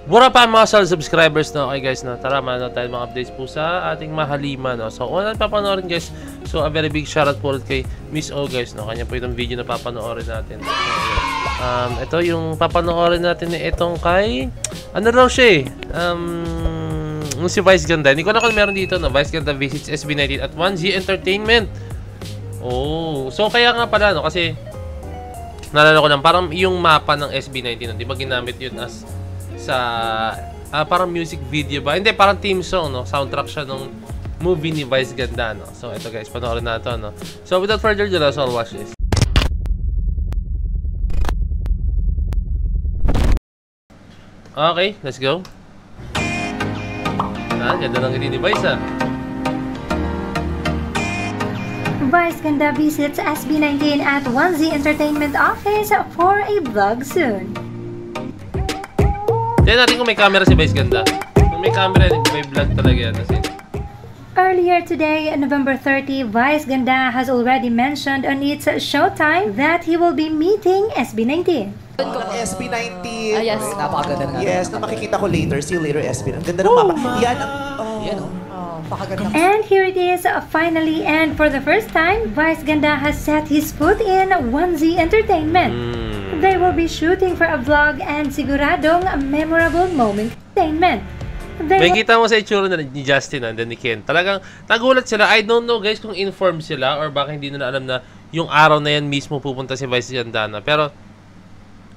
What up mga subscribers, no? Okay guys, no? Tara, manood tayo mga updates po sa ating mahalima, no? So, unang papanoorin guys, so a very big shoutout po ulit kay Miss O guys, no? Kanya po itong video na papanoorin natin. So, ito yung papanoorin natin ni itong kay, ano raw siya si Vice Ganda. Hindi ko na kung meron dito, no? Vice Ganda visits SB19 at 1Z Entertainment. Oh, so kaya nga pala, no? Kasi, naalala ko lang, parang yung mapa ng SB19, no? Di ba ginamit yun as sa parang music video ba? Hindi, parang theme song, no? Soundtrack siya nung movie ni Vice Ganda, no? So, ito guys, panoorin na ito, no? So, without further ado, let's all watch this. Okay, let's go. Ganda ng ngiti ni Vice, Vice Ganda visits SB19 at 1Z Entertainment office for a vlog soon. Tignan natin kung may camera si Vice Ganda. Kung may camera, may vlog talaga yan. Earlier today, November 30, Vice Ganda has already mentioned on its showtime that he will be meeting SB19. SB19. Yes. Napakaganda nga. Yes, na makikita ko later. See you later, SB19. Ang ganda ng mapa. Yan ang... Yan. Napakaganda. And here it is, finally, and for the first time, Vice Ganda has set his foot in 1Z Entertainment. They will be shooting for a vlog and siguradong a memorable moment entertainment. May kita mo sa itsura ni Justin and then ni Ken. Talagang nagulat sila. I don't know guys kung informed sila or baka hindi nila alam na yung araw na yan mismo pupunta si Vice Ganda na. Pero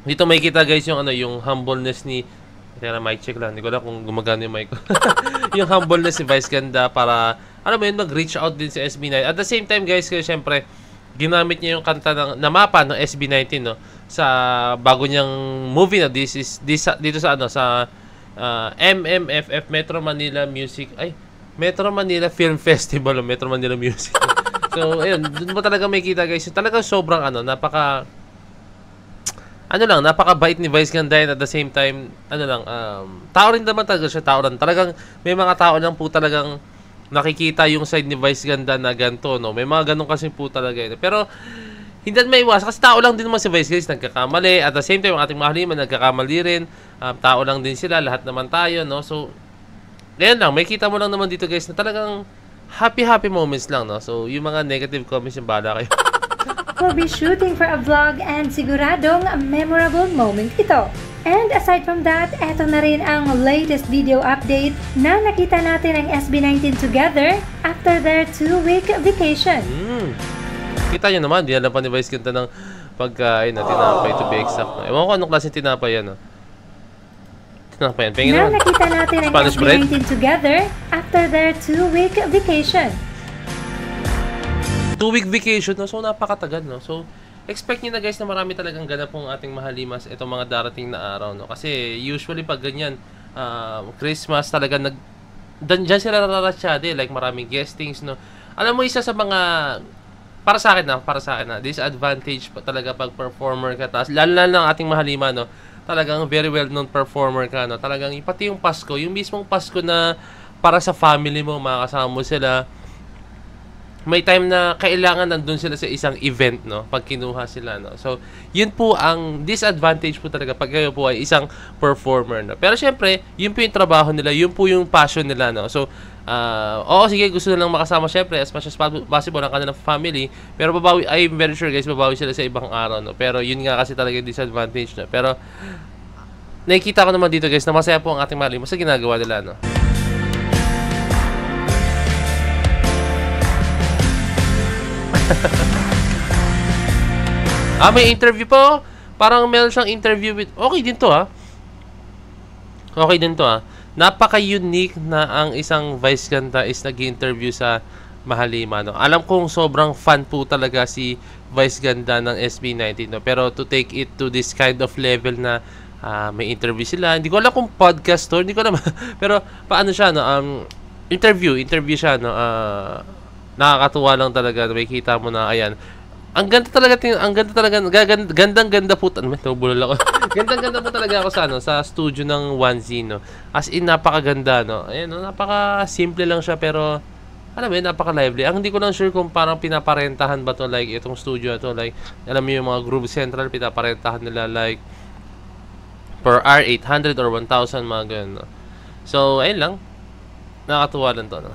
dito may kita guys yung yung humbleness ni... Teka na, mic check lang. Hindi ko na kung gumagana yung mic ko. Yung humbleness ni Vice Ganda para, alam mo yun, mag-reach out din sa SB19. At the same time, guys, kasi syempre, ginamit niya yung kanta na mapa ng SB19, no? Sa bago niyang movie na dito sa, sa MMFF, Metro Manila Music, Metro Manila Film Festival o Metro Manila Music. So, ayun, doon mo talaga may kita, guys. Talagang sobrang, napakabait ni Vice Ganda at the same time, tao rin naman talaga siya, tao rin. Talagang may mga tao lang po talagang nakikita yung side ni Vice Ganda na ganito, no? May mga ganun kasi po talaga yun. Pero, hindi natin maiwas kasi tao lang din naman si Vice guys, nagkakamali. At the same time, ang ating mahaliman, nagkakamali rin. Tao lang din sila, lahat naman tayo, no? So, ganyan lang, may kita mo lang naman dito guys na talagang happy moments lang, no? So, yung mga negative comments, yung bala kayo. Will be shooting for a vlog and siguradong a memorable moment ito. And aside from that, eto na rin ang latest video update na nakita natin ang SB19 together after their 2-week vacation. Kita nyo naman, dinala pa ni Vice Ganda ng pagkain na tinapay to be exact. Ewan ko anong klase tinapay yan. Tinapay yan. Pengin naman. Nakita natin ang Spanish SB19 bread? together after their 2-week vacation. 2-week vacation, no? So napakatagal, no? So expect niyo na guys na marami talagang ganap pong ating mahalimas itong mga darating na araw, no? Kasi usually pag ganyan Christmas talaga dyan sila rarasyade, like maraming guestings, no? Alam mo, isa sa mga para sa akin na disadvantage pa talaga pag performer ka, tapos lalo ng ating mahalima, no? Talagang very well known performer ka, no? Talagang pati yung Pasko, yung mismong Pasko na para sa family mo, makakasama mo sila. May time na kailangan nandun sila sa isang event, no? Pag kinuha sila, no? So, yun po ang disadvantage po talaga pag kayo po ay isang performer, no? Pero syempre, yun po yung trabaho nila, yun po yung passion nila, no? So, oo, sige, gusto nilang makasama syempre as much as possible ang kanilang family. Pero babawi, I'm very sure guys, babawi sila sa ibang araw, no? Pero yun nga kasi talaga yung disadvantage, no? Pero, nakikita ko naman dito guys na masaya po ang ating mahal sa ginagawa nila, no? May interview po. Parang meron siyang interview with... Okay din to, Okay din to, Napaka-unique na ang isang Vice Ganda is nag-interview sa mahalima, no? Alam kong sobrang fan po talaga si Vice Ganda ng SB19, no? Pero to take it to this kind of level na may interview sila. Hindi ko alam kung podcast to. Hindi ko alam. Pero paano siya, no? Interview siya, no? Nakakatuwa lang talaga. May kita mo na, ayan. Ang ganda talaga, gandang-ganda po. Nabulol ako. Gandang-ganda po talaga ako sa studio ng 1Z, no? As in, napakaganda, no? Ayan, no? Napaka-simple lang siya, pero, alam mo yun, napaka-lively. Ang hindi ko lang sure kung parang pinaparentahan ba to, like, itong studio to, like, alam mo yung mga Groove Central, pinaparentahan nila, like, per hour, 800 or 1,000, mga ganun, no? So, ayun lang. Nakakatuwa lang to, no?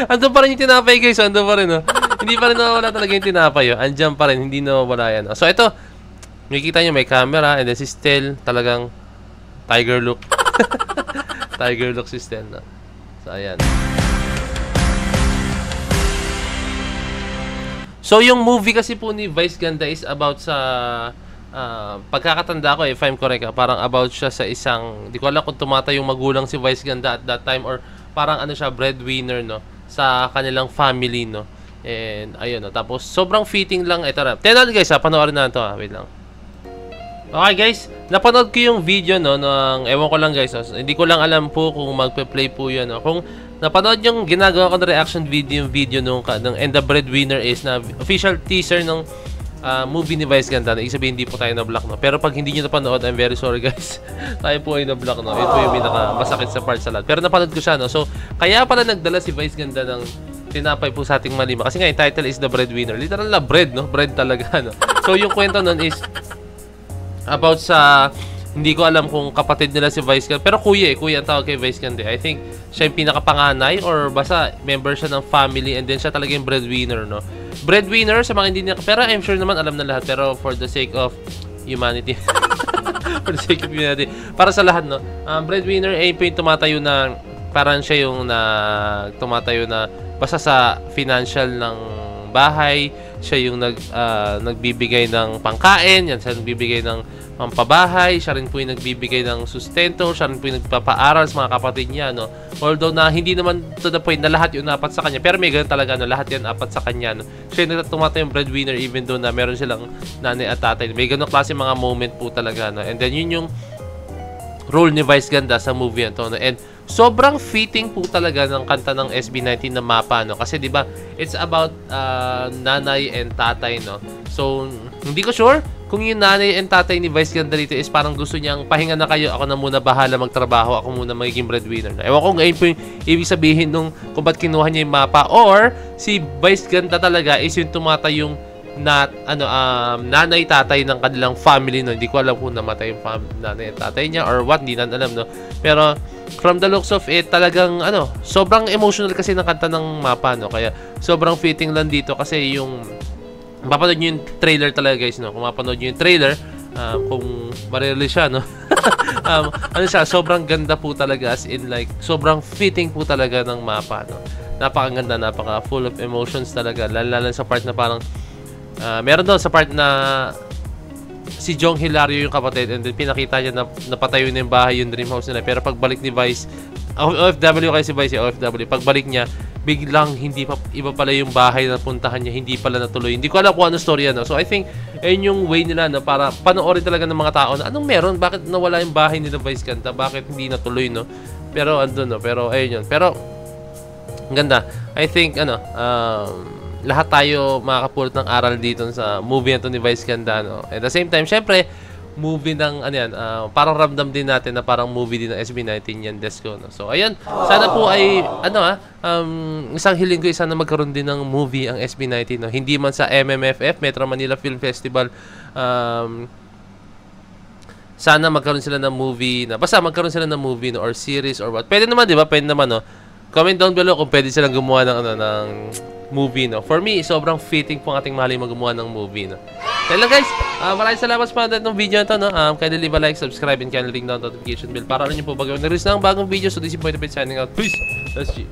Andun pa rin yung tinapay, guys. Andun pa rin, no? Hindi pa rin nawawala talaga yung tinapay, oh. Andyan pa rin. Hindi nawawala yan, no? So, ito. Makikita nyo, may camera. And then si Stel, talagang tiger look. Tiger look si Stel, no? So, ayan. So, yung movie kasi po ni Vice Ganda is about sa... pagkakatanda ko, if I'm correct, parang about siya sa isang... Di ko alam kung tumata yung magulang si Vice Ganda at that time or... Parang ano siya, breadwinner, no? Sa kanilang family, no? And, ayun, no? Tapos, sobrang fitting lang. Ito na. Tignan guys, ha? Panoorin na ito, ha? Wait lang. Okay, guys. Napanood ko yung video, no? Ng, ewan ko lang, guys. No? Hindi ko lang alam po kung magpe-play po yun, no? Kung napanood yung ginagawa ko na reaction video, yung video nung And the Breadwinner is na official teaser ng movie ni Vice Ganda, na isabihin hindi po tayo na-block, no? Pero pag hindi nyo napanood, I'm very sorry, guys. Tayo po ay na-block, no? Ito yung pinaka-masakit sa part sa lahat. Pero napanood ko siya, no? So, kaya pala nagdala si Vice Ganda ng tinapay po sa ating malima. Kasi nga, yung title is The Breadwinner. Literal na bread, no? Bread talaga, no? So, yung kwento nun is about sa... Hindi ko alam kung kapatid nila si Vice Ganda. Pero kuya ang tawag kay Vice Ganda. I think siya yung pinakapanganay or basta member siya ng family and then siya talaga yung breadwinner, no? Breadwinner sa mga hindi niya, pero I'm sure naman alam na lahat, pero for the sake of humanity. For the sake of humanity. Para sa lahat, no? Breadwinner ay po yung tumatayo na parang siya yung tumatayo na basta sa financial ng bahay, siya yung nagbibigay ng pangkain, yan siya nagbibigay ng pampabahay, siya rin po yung nagbibigay ng sustento, siya rin po yung nagpapaaral sa mga kapatid niya, no? Although na hindi naman to the point na lahat yung apat sa kanya, pero may ganun talaga, no? Lahat yan apat sa kanya, no? Siya yung tumatayo yung breadwinner even though na meron silang nanay at tatay. May ganun klase mga moment po talaga, no? And then yun yung role ni Vice Ganda sa movie ito, no? And sobrang fitting po talaga ng kanta ng SB19 na Mapa, no? Kasi 'di ba, it's about nanay and tatay, no? So, hindi ko sure kung yung nanay and tatay ni Vice Ganda dito is parang gusto niyang pahinga na kayo, ako na muna bahala magtrabaho, ako muna magiging breadwinner na. Ewan ko ngayon po yung ibig sabihin nung kung ba't kinuha niya yung Mapa, or si Vice Ganda talaga is yung tumatay yung nanay tatay ng kanilang family, no? Hindi ko alam kung namatay yung nanay at tatay niya or what, hindi na alam, no? Pero from the looks of it, talagang sobrang emotional kasi ng kanta ng Mapa, no? Kaya sobrang fitting lang dito kasi yung mapapanood nyo yung trailer talaga, guys, no? Kung mapapanood nyo yung trailer, kung marerelease siya, no? Siya, sobrang ganda po talaga, as in like sobrang fitting po talaga ng Mapa, no? Napakaganda, napaka full of emotions talaga, lalo sa part na parang meron doon sa part na si Jong Hilario yung kapatid and then pinakita niya na napatayo na yung bahay, yung dream house nila, pero pagbalik ni Vice, OFW kasi si Vice, OFW, pagbalik niya biglang hindi pa, iba pala yung bahay na puntahan niya, hindi pala natuloy. Hindi ko alam kung ano storya, no? So I think ayun yung way nila, no, para panoorin talaga ng mga tao na anong meron, bakit nawala yung bahay nila Vice Ganda, bakit hindi natuloy, no? Pero andun, no? Pero ayun yun, pero ang ganda. I think lahat tayo makakapulot ng aral dito sa movie na to ni Vice Ganda, no? At the same time, syempre, movie ng, parang ramdam din natin na parang movie din ng SB19 yan, Desco, no? So, ayun. Sana po ay, isang hiling ko sana magkaroon din ng movie ang SB19, no? Hindi man sa MMFF, Metro Manila Film Festival, sana magkaroon sila ng movie, basta magkaroon sila ng movie, no? Or series, or what. Pwede naman, di ba? Pwede naman, no? Comment down below kung pwede silang gumawa ng movie, no? For me, sobrang fitting po ang ating mahaling gumawa ng movie, no? Kaya lang, guys, maraming salamat sa panonood ng video na ito, no? Kindly leave a like, subscribe, and kindly ring down the notification bell para alam niyo po bago nag-release ng bagong video. So, this is Boy the Bit signing out. Peace! That's G.